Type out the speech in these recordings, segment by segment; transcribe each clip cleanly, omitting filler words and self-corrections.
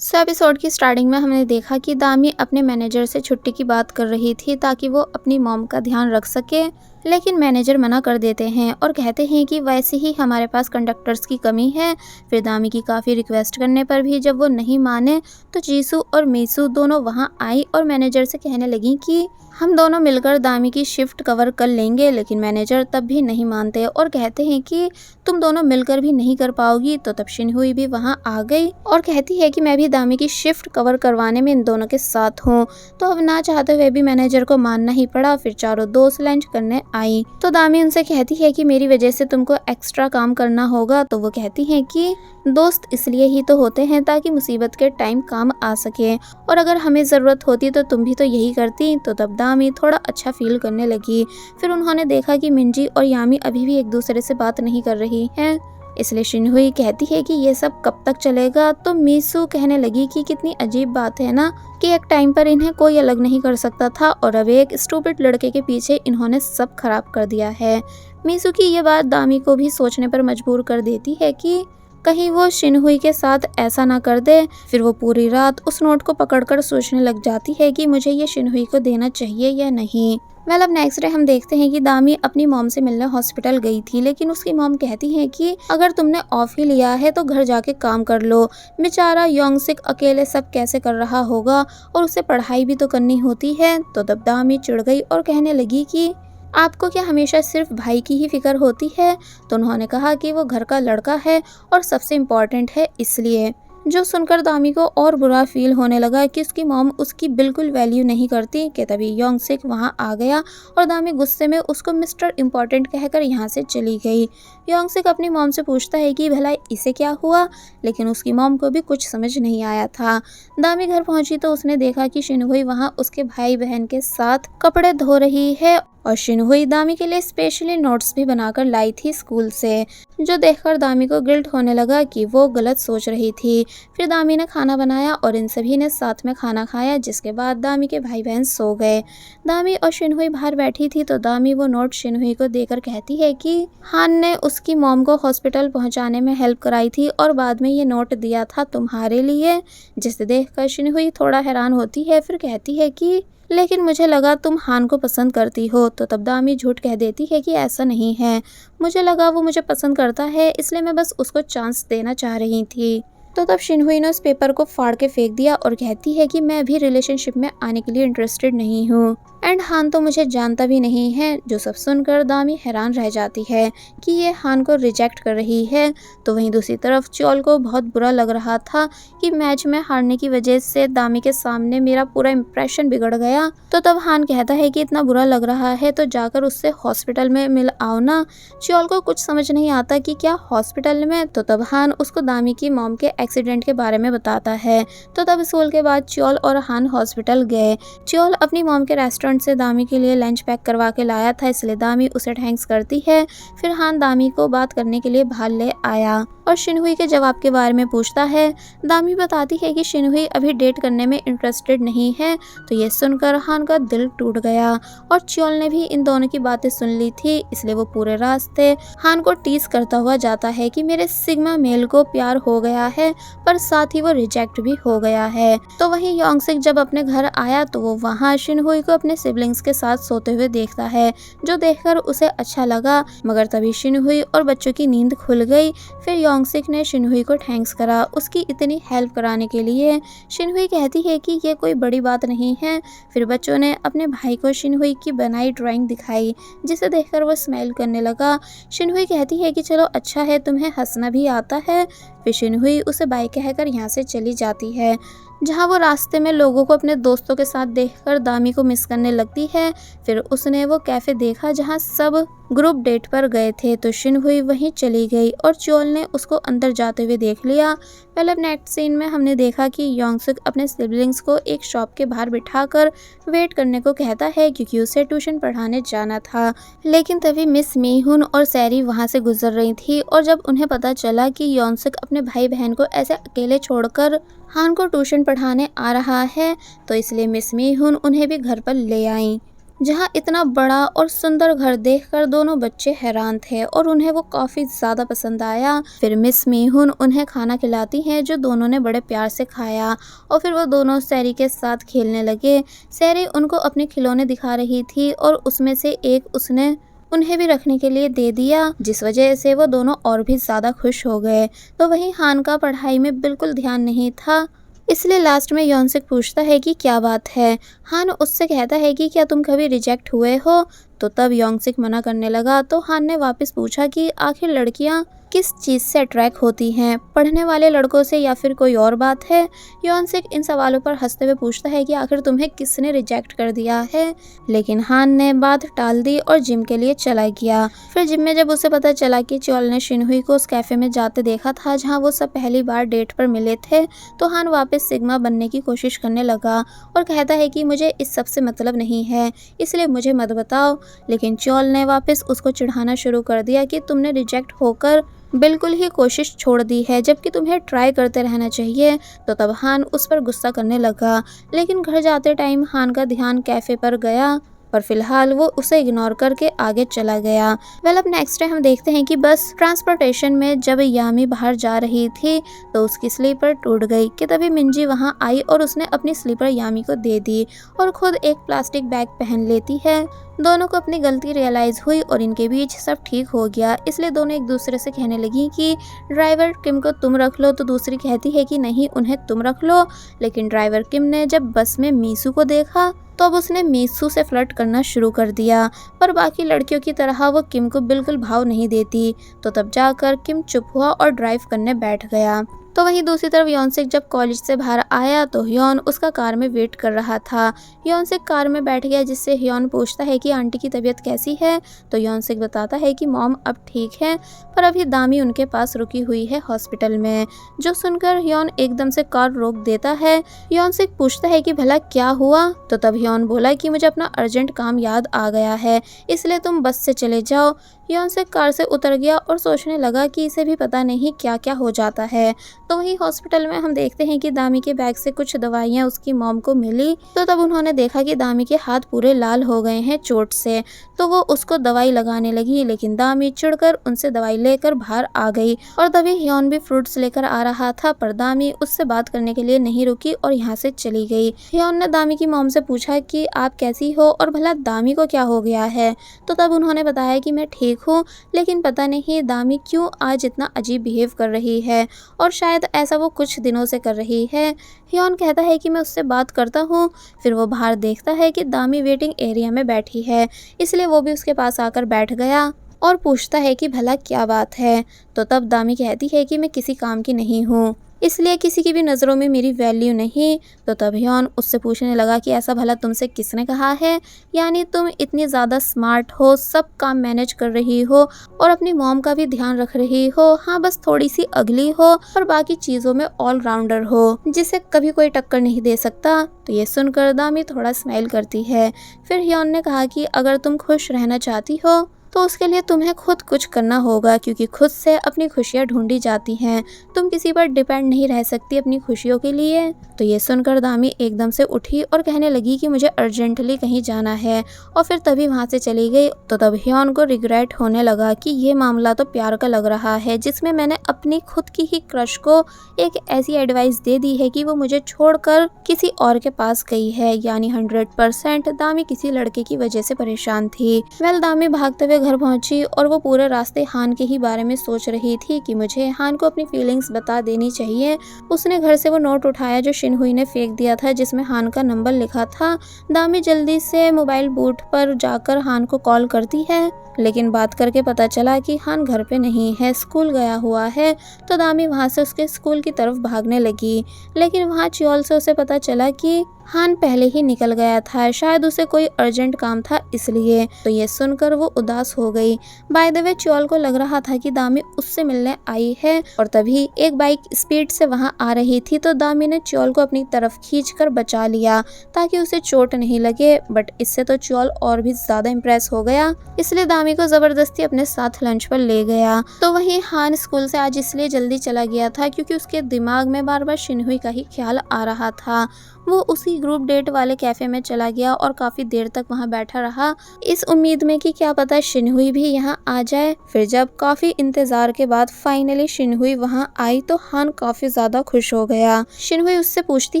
Episode की starting में हमने देखा कि दामी अपने मैनेजर से छुट्टी की बात कर रही थी ताकि वो अपनी मॉम का ध्यान रख सके। लेकिन मैनेजर मना कर देते हैं और कहते हैं कि वैसे ही हमारे पास कंडक्टर्स की कमी है। फिर दामी की काफ़ी रिक्वेस्ट करने पर भी जब वो नहीं माने तो जीसू और मीसू दोनों वहां आई और मैनेजर से कहने लगी कि हम दोनों मिलकर दामी की शिफ्ट कवर कर लेंगे। लेकिन मैनेजर तब भी नहीं मानते और कहते हैं कि तुम दोनों मिलकर भी नहीं कर पाओगी। तो तब शिनहुई भी वहां आ गई और कहती है कि मैं भी दामी की शिफ्ट कवर करवाने में इन दोनों के साथ हूँ। तो अब ना चाहते हुए भी मैनेजर को मानना ही पड़ा। फिर चारों दोस्त लंच करने आई तो दामी उनसे कहती है कि मेरी वजह से तुमको एक्स्ट्रा काम करना होगा। तो वो कहती है कि दोस्त इसलिए ही तो होते हैं ताकि मुसीबत के टाइम काम आ सके, और अगर हमें ज़रूरत होती तो तुम भी तो यही करती। तो तब दामी थोड़ा अच्छा फील करने लगी। फिर उन्होंने देखा कि मिंजी और यामी अभी भी एक दूसरे से बात नहीं कर रही हैं। इसलिए शिनहुई कहती है कि ये सब कब तक चलेगा। तो मीसू कहने लगी कि कितनी अजीब बात है ना कि एक टाइम पर इन्हें कोई अलग नहीं कर सकता था और अब एक स्टूपिड लड़के के पीछे इन्होंने सब खराब कर दिया है। मीसू की ये बात दामी को भी सोचने पर मजबूर कर देती है कि कहीं वो शिनहुई के साथ ऐसा ना कर दे। फिर वो पूरी रात उस नोट को पकड़कर सोचने लग जाती है कि मुझे ये शिनहुई को देना चाहिए या नहीं। अब नेक्स्ट डे हम देखते हैं कि दामी अपनी मॉम से मिलने हॉस्पिटल गई थी, लेकिन उसकी मॉम कहती है कि अगर तुमने ऑफ ही लिया है तो घर जाके काम कर लो। बेचारा योंगसिक अकेले सब कैसे कर रहा होगा और उसे पढ़ाई भी तो करनी होती है। तो तब दामी चिढ़ गई और कहने लगी कि आपको क्या हमेशा सिर्फ भाई की ही फिक्र होती है। तो उन्होंने कहा कि वो घर का लड़का है और सबसे इम्पोर्टेंट है इसलिए। जो सुनकर दामी को और बुरा फील होने लगा कि उसकी मॉम उसकी बिल्कुल वैल्यू नहीं करती कि तभी योंगसिक वहां आ गया और दामी गुस्से में उसको मिस्टर इम्पोर्टेंट कहकर यहाँ से चली गई। योंगसिक अपनी मॉम से पूछता है कि भला इसे क्या हुआ, लेकिन उसकी मॉम को भी कुछ समझ नहीं आया था। दामी घर पहुंची तो उसने देखा कि शिनहुई वहां उसके भाई बहन के साथ कपड़े धो रही है और शिनहुई दामी के लिए स्पेशली नोट्स भी बनाकर लाई थी स्कूल से, जो देखकर दामी को गिल्ट होने लगा कि वो गलत सोच रही थी। फिर दामी ने खाना बनाया और इन सभी ने साथ में खाना खाया, जिसके बाद दामी के भाई बहन सो गए। दामी और शिनहुई बाहर बैठी थी तो दामी वो नोट शिनहुई को देकर कहती है कि हान ने उसकी मॉम को हॉस्पिटल पहुंचाने में हेल्प कराई थी और बाद में ये नोट दिया था तुम्हारे लिए, जिसे देखकर शिनहुई थोड़ा हैरान होती है। फिर कहती है कि लेकिन मुझे लगा तुम हान को पसंद करती हो। तो तब दामी झूठ कह देती है कि ऐसा नहीं है, मुझे लगा वो मुझे पसंद करता है इसलिए मैं बस उसको चांस देना चाह रही थी। तो तब शिनहुई ने उस पेपर को फाड़ के फेंक दिया और कहती है कि मैं भी रिलेशनशिप में आने के लिए इंटरेस्टेड नहीं हूँ एंड हान तो मुझे जानता भी नहीं है। जो सब सुनकर दामी हैरान रह जाती है कि ये हान को रिजेक्ट कर रही है। तो वहीं दूसरी तरफ च्योल को बहुत बुरा लग रहा था कि मैच में हारने की वजह से दामी के सामने मेरा पूरा इंप्रेशन बिगड़ गया। तो तब हान कहता है कि इतना बुरा लग रहा है तो जाकर उससे हॉस्पिटल में मिल आओ ना। च्योल को कुछ समझ नहीं आता कि क्या हॉस्पिटल में। तो तब हान उसको दामी की मॉम के एक्सीडेंट के बारे में बताता है। तो तब स्कूल के बाद च्योल और हान हॉस्पिटल गए। च्योल अपनी मॉम के रेस्टोरेंट से दामी के लिए लंच पैक करवा के लाया था, इसलिए दामी उसे थैंक्स करती है। फिर हान दामी को बात करने के लिए बाहर ले आया और शिनहुई के जवाब के बारे में पूछता है। दामी बताती है कि शिनहुई अभी डेट करने में इंटरेस्टेड नहीं है। तो ये सुनकर हान का दिल टूट गया और च्योल ने भी इन दोनों की बातें सुन ली थी, इसलिए वो पूरे रास्ते हान को टीज करता हुआ जाता है कि मेरे सिग्मा मेल को प्यार हो गया है पर साथ ही वो रिजेक्ट भी हो गया है। तो वहीं योंगसिक जब अपने घर आया तो वो वहाँ शिनहुई को अपने सिबलिंग्स के साथ सोते हुए देखता है, जो देखकर उसे अच्छा लगा। मगर तभी शिनहुई और बच्चों की नींद खुल गई। फिर योंगसिक ने शिनहुई को थैंक्स करा उसकी इतनी हेल्प कराने के लिए। शिनहुई कहती है कि ये कोई बड़ी बात नहीं है। फिर बच्चों ने अपने भाई को शिनहुई की बनाई ड्राइंग दिखाई, जिसे देखकर वो स्माइल करने लगा। शिनहुई कहती है कि चलो अच्छा है तुम्हें हंसना भी आता है। फिर शिनहुई उसे बाय कहकर यहाँ से चली जाती है, जहाँ वो रास्ते में लोगों को अपने दोस्तों के साथ देखकर दामी को मिस करने लगती है। फिर उसने वो कैफ़े देखा जहाँ सब ग्रुप डेट पर गए थे, तो शिनहुई वहीं चली गई और च्योल ने उसको अंदर जाते हुए देख लिया। अब नेक्स्ट सीन में हमने देखा कि योंगसिक अपने सिबलिंग्स को एक शॉप के बाहर बिठाकर वेट करने को कहता है क्योंकि उसे ट्यूशन पढ़ाने जाना था। लेकिन तभी मिस मीहुन और सैरी वहाँ से गुजर रही थी और जब उन्हें पता चला कि योंगसिक अपने भाई बहन को ऐसे अकेले छोड़कर हान को ट्यूशन पढ़ाने आ रहा है तो इसलिए मिस मीहुन उन्हें भी घर पर ले आई। जहाँ इतना बड़ा और सुंदर घर देखकर दोनों बच्चे हैरान थे और उन्हें वो काफ़ी ज़्यादा पसंद आया। फिर मिस मीहुन उन्हें खाना खिलाती हैं जो दोनों ने बड़े प्यार से खाया और फिर वो दोनों सैरी के साथ खेलने लगे। सैरी उनको अपने खिलौने दिखा रही थी और उसमें से एक उसने उन्हें भी रखने के लिए दे दिया, जिस वजह से वो दोनों और भी ज़्यादा खुश हो गए। तो वहीं हान का पढ़ाई में बिल्कुल ध्यान नहीं था, इसलिए लास्ट में यॉनसिक पूछता है कि क्या बात है। हान उससे कहता है कि क्या तुम कभी रिजेक्ट हुए हो। तो तब यॉनसिक मना करने लगा। तो हान ने वापस पूछा कि आखिर लड़कियां किस चीज़ से अट्रैक्ट होती हैं, पढ़ने वाले लड़कों से या फिर कोई और बात है। यॉनसिक इन सवालों पर हंसते हुए पूछता है कि आखिर तुम्हें किसने रिजेक्ट कर दिया है। लेकिन हान ने बात टाल दी और जिम के लिए चला गया। फिर जिम में जब उसे पता चला कि च्योल ने शिनहुई को उस कैफे में जाते देखा था जहाँ वो सब पहली बार डेट पर मिले थे, तो हान वापस सिग्मा बनने की कोशिश करने लगा और कहता है कि मुझे इस सब से मतलब नहीं है, इसलिए मुझे मत बताओ। लेकिन च्योल ने वापस उसको चिढ़ाना शुरू कर दिया कि तुमने रिजेक्ट होकर बिल्कुल ही कोशिश छोड़ दी है, जबकि तुम्हें ट्राई करते रहना चाहिए। तो तब हान उस पर गुस्सा करने लगा। लेकिन घर जाते टाइम हान का ध्यान कैफे पर गया, पर फिलहाल वो उसे इग्नोर करके आगे चला गया। अब नेक्स्ट डे हम देखते हैं कि बस ट्रांसपोर्टेशन में जब यामी बाहर जा रही थी तो उसकी स्लीपर टूट गई कि तभी मिंजी वहां आई और उसने अपनी स्लीपर यामी को दे दी और खुद एक प्लास्टिक बैग पहन लेती है। दोनों को अपनी गलती रियलाइज हुई और इनके बीच सब ठीक हो गया, इसलिए दोनों एक दूसरे से कहने लगी कि ड्राइवर किम को तुम रख लो, तो दूसरी कहती है कि नहीं उन्हें तुम रख लो। लेकिन ड्राइवर किम ने जब बस में मीसू को देखा तो अब उसने मीसू से फ्लर्ट करना शुरू कर दिया, पर बाकी लड़कियों की तरह वो किम को बिल्कुल भाव नहीं देती। तो तब जाकर किम चुप हुआ और ड्राइव करने बैठ गया। तो वहीं दूसरी तरफ यॉनसिक जब कॉलेज से बाहर आया तो ह्योन उसका कार में वेट कर रहा था। यॉनसिक कार में बैठ गया, जिससे ह्योन पूछता है कि आंटी की तबीयत कैसी है। तो यॉनसिक बताता है कि मॉम अब ठीक है, पर अभी दामी उनके पास रुकी हुई है हॉस्पिटल में। जो सुनकर ह्योन एकदम से कार रोक देता है। यॉनसिक पूछता है कि भला क्या हुआ। तो तब ह्योन बोला कि मुझे अपना अर्जेंट काम याद आ गया है, इसलिए तुम बस से चले जाओ। यॉनसिक कार से उतर गया और सोचने लगा कि इसे भी पता नहीं क्या क्या हो जाता है। तो वहीं हॉस्पिटल में हम देखते हैं कि दामी के बैग से कुछ दवाइयाँ उसकी मॉम को मिली। तो तब उन्होंने देखा कि दामी के हाथ पूरे लाल हो गए हैं चोट से, तो वो उसको दवाई लगाने लगी। लेकिन दामी चिढ़कर उनसे दवाई लेकर बाहर आ गई और तभी ह्योन भी फ्रूट्स लेकर आ रहा था, पर दामी उससे बात करने के लिए नहीं रुकी और यहाँ से चली गई। ह्योन ने दामी की मॉम से पूछा कि आप कैसी हो और भला दामी को क्या हो गया है। तो तब उन्होंने बताया कि मैं ठीक हूँ, लेकिन पता नहीं दामी क्यों आज इतना अजीब बिहेव कर रही है और शायद ऐसा वो कुछ दिनों से कर रही है। ह्योन कहता है कि मैं उससे बात करता हूँ। फिर वो बाहर देखता है कि दामी वेटिंग एरिया में बैठी है, इसलिए वो भी उसके पास आकर बैठ गया और पूछता है कि भला क्या बात है। तो तब दामी कहती है कि मैं किसी काम की नहीं हूँ, इसलिए किसी की भी नज़रों में मेरी वैल्यू नहीं। तो तब ह्योन उससे पूछने लगा कि ऐसा भला तुमसे किसने कहा है, यानी तुम इतनी ज़्यादा स्मार्ट हो, सब काम मैनेज कर रही हो और अपनी मॉम का भी ध्यान रख रही हो, हाँ बस थोड़ी सी अगली हो और बाकी चीज़ों में ऑलराउंडर हो, जिसे कभी कोई टक्कर नहीं दे सकता। तो ये सुनकर दामी थोड़ा स्माइल करती है। फिर ह्योन ने कहा कि अगर तुम खुश रहना चाहती हो तो उसके लिए तुम्हें खुद कुछ करना होगा, क्योंकि खुद से अपनी खुशियाँ ढूंढी जाती हैं। तुम किसी पर डिपेंड नहीं रह सकती अपनी खुशियों के लिए। तो ये सुनकर दामी एकदम से उठी और कहने लगी कि मुझे अर्जेंटली कहीं जाना है और फिर तभी वहाँ से चली गई। तो तब ह्योन को रिग्रेट होने लगा कि ये मामला तो प्यार का लग रहा है, जिसमें मैंने अपनी खुद की ही क्रश को एक ऐसी एडवाइस दे दी है कि वो मुझे छोड़कर किसी और के पास गई है। यानी 100% दामी किसी लड़के की वजह से परेशान थी। दामी भागते हुए घर पहुंची और वो पूरे रास्ते हान के ही बारे में सोच रही थी कि मुझे हान को अपनी फीलिंग्स बता देनी चाहिए। उसने घर से वो नोट उठाया जो शिनहुई ने फेंक दिया था, जिसमें हान का नंबर लिखा था। दामी जल्दी से मोबाइल बूथ पर जाकर हान को कॉल करती है, लेकिन बात करके पता चला कि हान घर पे नहीं है, स्कूल गया हुआ है। तो दामी वहाँ से उसके स्कूल की तरफ भागने लगी, लेकिन वहाँ च्योल से उसे पता चला कि हान पहले ही निकल गया था, शायद उसे कोई अर्जेंट काम था इसलिए। तो ये सुनकर वो उदास उदास हो गई। बाय द वे च्योल को लग रहा था कि दामी उससे मिलने आई है और तभी एक बाइक स्पीड से वहां आ रही थी, तो दामी ने च्योल को अपनी तरफ खींचकर बचा लिया ताकि उसे चोट नहीं लगे। बट इससे तो च्योल और भी ज्यादा इम्प्रेस हो गया, इसलिए दामी को जबरदस्ती अपने साथ लंच पर ले गया। तो वहीं हान स्कूल से आज इसलिए जल्दी चला गया था क्योंकि उसके दिमाग में बार बार शिनहुई का ही ख्याल आ रहा था। वो उसी ग्रुप डेट वाले कैफे में चला गया और काफी देर तक वहां बैठा रहा, इस उम्मीद में कि क्या पता शिनहुई भी यहाँ आ जाए। फिर जब काफी इंतजार के बाद फाइनली शिनहुई वहां आई तो हान काफी ज्यादा खुश हो गया। शिनहुई उससे पूछती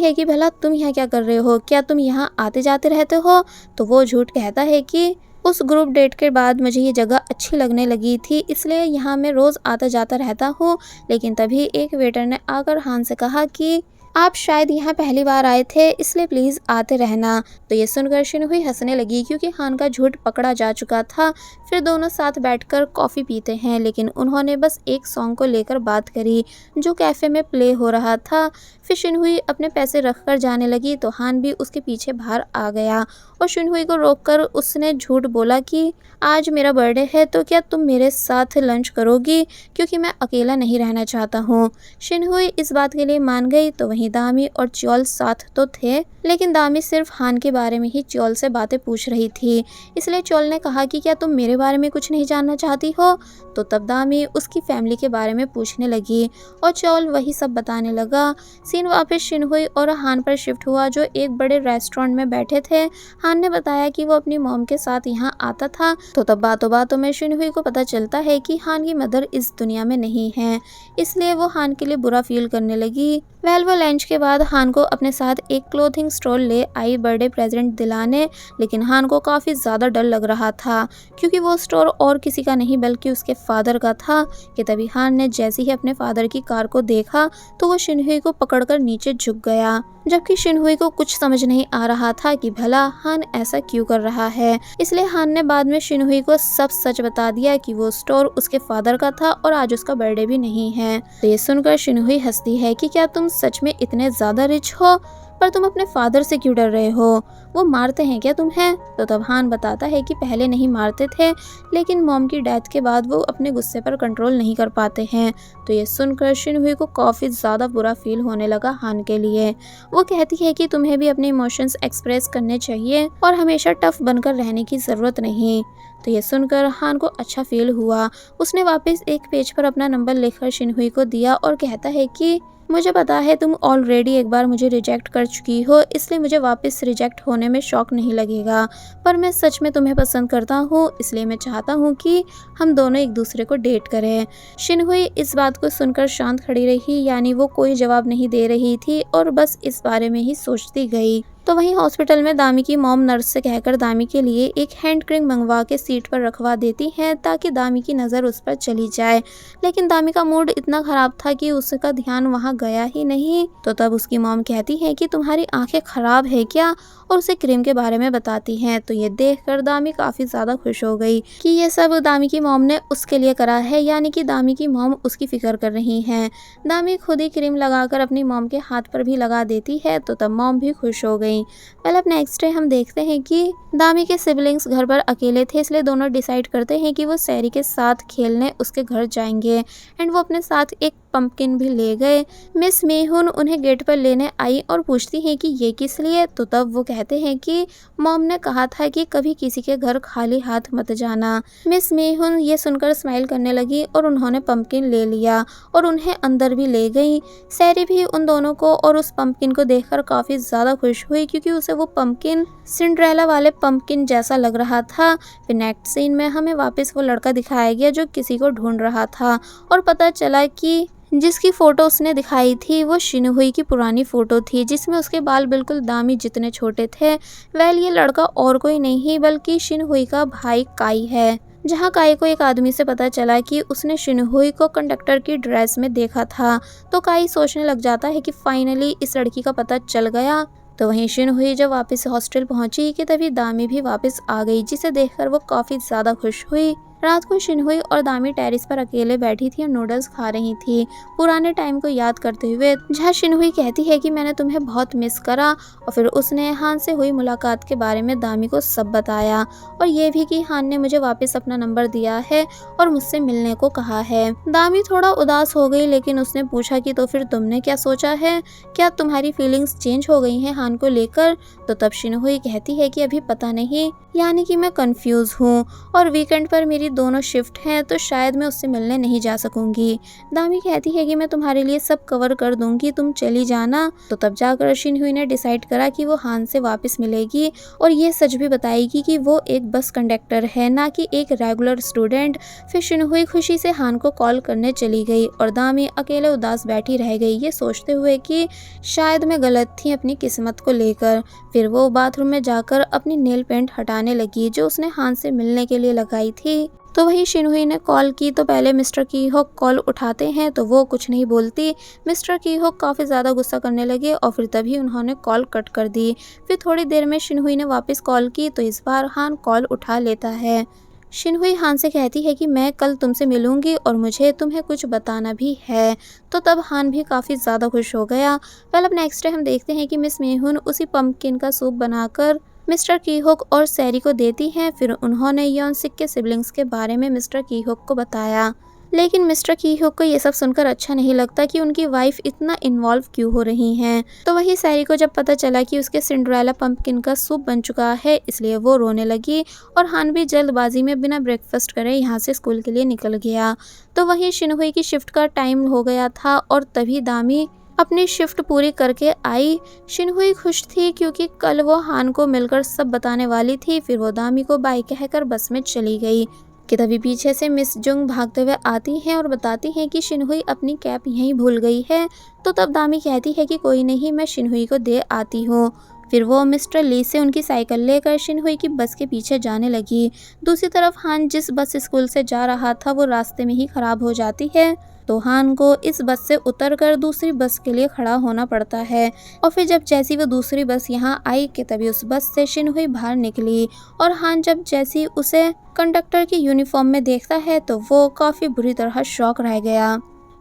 है कि भला तुम यहाँ क्या कर रहे हो, क्या तुम यहाँ आते जाते रहते हो? तो वो झूठ कहता है कि उस ग्रुप डेट के बाद मुझे ये जगह अच्छी लगने लगी थी, इसलिए यहाँ मैं रोज आता जाता रहता हूँ। लेकिन तभी एक वेटर ने आकर हान से कहा कि आप शायद यहाँ पहली बार आए थे, इसलिए प्लीज आते रहना। तो ये सुनकर शिनहुई हंसने लगी क्योंकि हान का झूठ पकड़ा जा चुका था। फिर दोनों साथ बैठकर कॉफी पीते हैं, लेकिन उन्होंने बस एक सॉन्ग को लेकर बात करी जो कैफे में प्ले हो रहा था। फिर शिनहुई अपने पैसे रखकर जाने लगी तो हान भी उसके पीछे बाहर आ गया और शिनहुई को रोककर उसने झूठ बोला कि आज मेरा बर्थडे है तो क्या तुम मेरे साथ लंच करोगी, क्योंकि मैं अकेला नहीं रहना चाहता हूँ। शिनहुई इस बात के लिए मान गई। तो वहीं दामी और च्योल साथ तो थे, लेकिन दामी सिर्फ हान के बारे में ही च्योल से बातें पूछ रही थी, इसलिए च्योल ने कहा कि क्या तुम मेरे बारे में कुछ नहीं जानना चाहती हो? तो तब दामी उसकी फैमिली के बारे में पूछने लगी और च्योल वही सब बताने लगा। सीन वापस शिनहुई और हान पर शिफ्ट हुआ जो एक बड़े रेस्टोरेंट में बैठे थे। हान ने बताया कि वो अपनी मॉम के साथ यहाँ आता था। तो तब बातों बातों में शिनहुई को पता चलता है कि हान की मदर इस दुनिया में नहीं है, इसलिए वो हान के लिए बुरा फील करने लगी। वो लंच के बाद हान को अपने साथ एक क्लोथिंग स्टोर ले आई बर्थडे प्रेजेंट दिलाने, लेकिन हान को काफ़ी ज़्यादा डर लग रहा था क्योंकि वो स्टोर और किसी का नहीं बल्कि उसके फादर का था। कि तभी हान ने जैसे ही अपने फादर की कार को देखा तो वो शिनहुई को पकड़कर नीचे झुक गया, जबकि शिनहुई को कुछ समझ नहीं आ रहा था कि भला हान ऐसा क्यों कर रहा है। इसलिए हान ने बाद में शिनहुई को सब सच बता दिया कि वो स्टोर उसके फादर का था और आज उसका बर्थडे भी नहीं है। तो ये सुनकर शिनहुई हंसती है कि क्या तुम सच में इतने ज्यादा रिच हो, पर तुम अपने फादर से क्यों डर रहे हो? वो मारते हैं क्या तुम्हें? तो तब हान बताता है कि पहले नहीं मारते थे, लेकिन मॉम की डेथ के बाद वो अपने गुस्से पर कंट्रोल नहीं कर पाते हैं। तो ये सुनकर शिनहुई को काफ़ी ज़्यादा बुरा फील होने लगा हान के लिए। वो कहती है कि तुम्हें भी अपने इमोशंस एक्सप्रेस करने चाहिए और हमेशा टफ बनकर रहने की ज़रूरत नहीं। तो ये सुनकर हान को अच्छा फील हुआ। उसने वापस एक पेज पर अपना नंबर लिखकर शिनहुई को दिया और कहता है कि मुझे पता है तुम ऑलरेडी एक बार मुझे रिजेक्ट कर चुकी हो, इसलिए मुझे वापस रिजेक्ट होने में शौक नहीं लगेगा, पर मैं सच में तुम्हें पसंद करता हूँ, इसलिए मैं चाहता हूँ कि हम दोनों एक दूसरे को डेट करें। शिनहुई इस बात को सुनकर शांत खड़ी रही, यानी वो कोई जवाब नहीं दे रही थी और बस इस बारे में ही सोचती गई। तो वहीं हॉस्पिटल में दामी की मॉम नर्स से कहकर दामी के लिए एक हैंड क्रीम मंगवा के सीट पर रखवा देती है ताकि दामी की नज़र उस पर चली जाए, लेकिन दामी का मूड इतना ख़राब था कि उसका ध्यान वहाँ गया ही नहीं। तो तब उसकी मॉम कहती है कि तुम्हारी आंखें ख़राब है क्या, और उसे क्रीम के बारे में बताती हैं। तो ये देखकर दामी काफ़ी ज़्यादा खुश हो गई कि ये सब दामी की मॉम ने उसके लिए करा है, यानी कि दामी की मॉम उसकी फ़िक्र कर रही हैं। दामी खुद ही क्रीम लगाकर अपनी मॉम के हाथ पर भी लगा देती है, तो तब मॉम भी खुश हो गई। अब नेक्स्ट डे हम देखते हैं कि दामी के सिबलिंग्स घर पर अकेले थे, इसलिए दोनों डिसाइड करते हैं कि वो सैरी के साथ खेलने उसके घर जाएंगे एंड वो अपने साथ एक पंपकिन भी ले गए। मिस मेहुन उन्हें गेट पर लेने आई और पूछती हैं कि ये किस लिए। तो तब वो कहते हैं कि मॉम ने कहा था कि कभी किसी के घर खाली हाथ मत जाना। मिस मेहुन ये सुनकर स्माइल करने लगी और उन्होंने पंपकिन ले लिया और उन्हें अंदर भी ले गई। सैरी भी उन दोनों को और उस पंपकिन को देखकर काफ़ी ज़्यादा खुश हुई क्योंकि उसे वो पंपकिन सिंड्रेला वाले पंपकिन जैसा लग रहा था। फिर नेक्स्ट सीन में हमें वापस वो लड़का दिखाया गया जो किसी को ढूंढ रहा था और पता चला कि जिसकी फ़ोटो उसने दिखाई थी वो शिनहुई की पुरानी फ़ोटो थी जिसमें उसके बाल बिल्कुल दामी जितने छोटे थे। वेल ये लड़का और कोई नहीं बल्कि शिनहुई का भाई काई है। जहाँ काई को एक आदमी से पता चला कि उसने शिनहुई को कंडक्टर की ड्रेस में देखा था, तो काई सोचने लग जाता है कि फाइनली इस लड़की का पता चल गया। तो वहीं शिनहुई जब वापस हॉस्टल पहुंची कि तभी दामी भी वापस आ गई, जिसे देखकर वो काफ़ी ज़्यादा खुश हुई। रात को शिनहुई और दामी टेरेस पर अकेले बैठी थी और नूडल्स खा रही थी, पुराने टाइम को याद करते हुए, जहाँ शिनहुई कहती है कि मैंने तुम्हें बहुत मिस करा। और फिर उसने हान से हुई मुलाकात के बारे में दामी को सब बताया और ये भी कि हान ने मुझे वापस अपना नंबर दिया है और मुझसे मिलने को कहा है। दामी थोड़ा उदास हो गई, लेकिन उसने पूछा कि तो फिर तुमने क्या सोचा है, क्या तुम्हारी फीलिंग्स चेंज हो गई हैं हान को लेकर? तो तब शिनहुई कहती है कि अभी पता नहीं, यानी कि मैं कंफ्यूज हूँ और वीकेंड पर मेरी दोनों शिफ्ट हैं, तो शायद मैं उससे मिलने नहीं जा सकूंगी। दामी कहती है कि मैं तुम्हारे लिए सब कवर कर दूंगी, तुम चली जाना। तो तब जाकर शिनहुई ने डिसाइड करा कि वो हान से वापस मिलेगी और ये सच भी बताएगी कि वो एक बस कंडक्टर है, ना कि एक रेगुलर स्टूडेंट। फिर शिनहुई खुशी से हान को कॉल करने चली गई और दामी अकेले उदास बैठी रह गई, ये सोचते हुए कि शायद मैं गलत थी अपनी किस्मत को लेकर। फिर वो बाथरूम में जाकर अपनी नेल पेंट हटाने लगी जो उसने हान से मिलने के लिए लगाई थी। तो वही शिनहुई ने कॉल की तो पहले मिस्टर कीहोक कॉल उठाते हैं तो वो कुछ नहीं बोलती। मिस्टर कीहोक काफ़ी ज़्यादा गुस्सा करने लगे और फिर तभी उन्होंने कॉल कट कर दी। फिर थोड़ी देर में शिनहुई ने वापस कॉल की तो इस बार हान कॉल उठा लेता है। शिनहुई हान से कहती है कि मैं कल तुमसे मिलूंगी और मुझे तुम्हें कुछ बताना भी है। तो तब हान भी काफ़ी ज़्यादा खुश हो गया। वेल अब नेक्स्ट डे हम देखते हैं कि मिस मेहुन उसी पम्पकिन का सूप बनाकर मिस्टर कीहोक और सैरी को देती हैं। फिर उन्होंने योनसिक के सिबलिंग्स के बारे में मिस्टर कीहोक को बताया, लेकिन मिस्टर कीहोक को ये सब सुनकर अच्छा नहीं लगता कि उनकी वाइफ इतना इन्वॉल्व क्यों हो रही हैं। तो वही सैरी को जब पता चला कि उसके सिंड्रेला पम्पकिन का सूप बन चुका है, इसलिए वो रोने लगी और हान भी जल्दबाजी में बिना ब्रेकफास्ट करे यहाँ से स्कूल के लिए निकल गया। तो वहीं शिनहुई की शिफ्ट का टाइम हो गया था और तभी दामी अपनी शिफ्ट पूरी करके आई। शिनहुई खुश थी क्योंकि कल वो हान को मिलकर सब बताने वाली थी। फिर वो दामी को बाय कहकर बस में चली गई कि तभी पीछे से मिस जुंग भागते हुए आती हैं और बताती हैं कि शिनहुई अपनी कैप यहीं भूल गई है। तो तब दामी कहती है कि कोई नहीं, मैं शिनहुई को दे आती हूँ। फिर वो मिस्टर ली से उनकी साइकिल लेकर शिनहुई की बस के पीछे जाने लगी। दूसरी तरफ हान जिस बस स्कूल से जा रहा था वो रास्ते में ही खराब हो जाती है, तो हान को इस बस से उतरकर दूसरी बस के लिए खड़ा होना पड़ता है। और फिर जब जैसी वो दूसरी बस यहाँ आई कि तभी उस बस से शिनहुई बाहर निकली और हान जब जैसी उसे कंडक्टर की यूनिफॉर्म में देखता है तो वो काफ़ी बुरी तरह शॉक रह गया।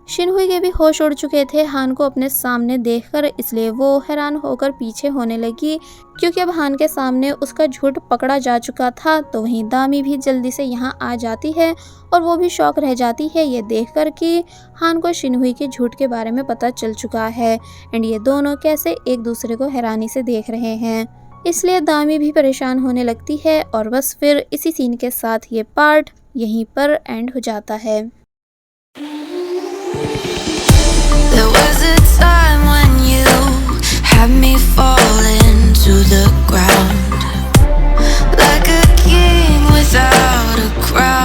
शिनहुई के भी होश उड़ चुके थे हान को अपने सामने देखकर, इसलिए वो हैरान होकर पीछे होने लगी क्योंकि अब हान के सामने उसका झूठ पकड़ा जा चुका था। तो वहीं दामी भी जल्दी से यहाँ आ जाती है और वो भी शॉक रह जाती है ये देखकर कि हान को शिनहुई के झूठ के बारे में पता चल चुका है एंड ये दोनों कैसे एक दूसरे को हैरानी से देख रहे हैं। इसलिए दामी भी परेशान होने लगती है और बस फिर इसी सीन के साथ ये पार्ट यहीं पर एंड हो जाता है। There was a time when you had me falling to the ground like a king without a crown.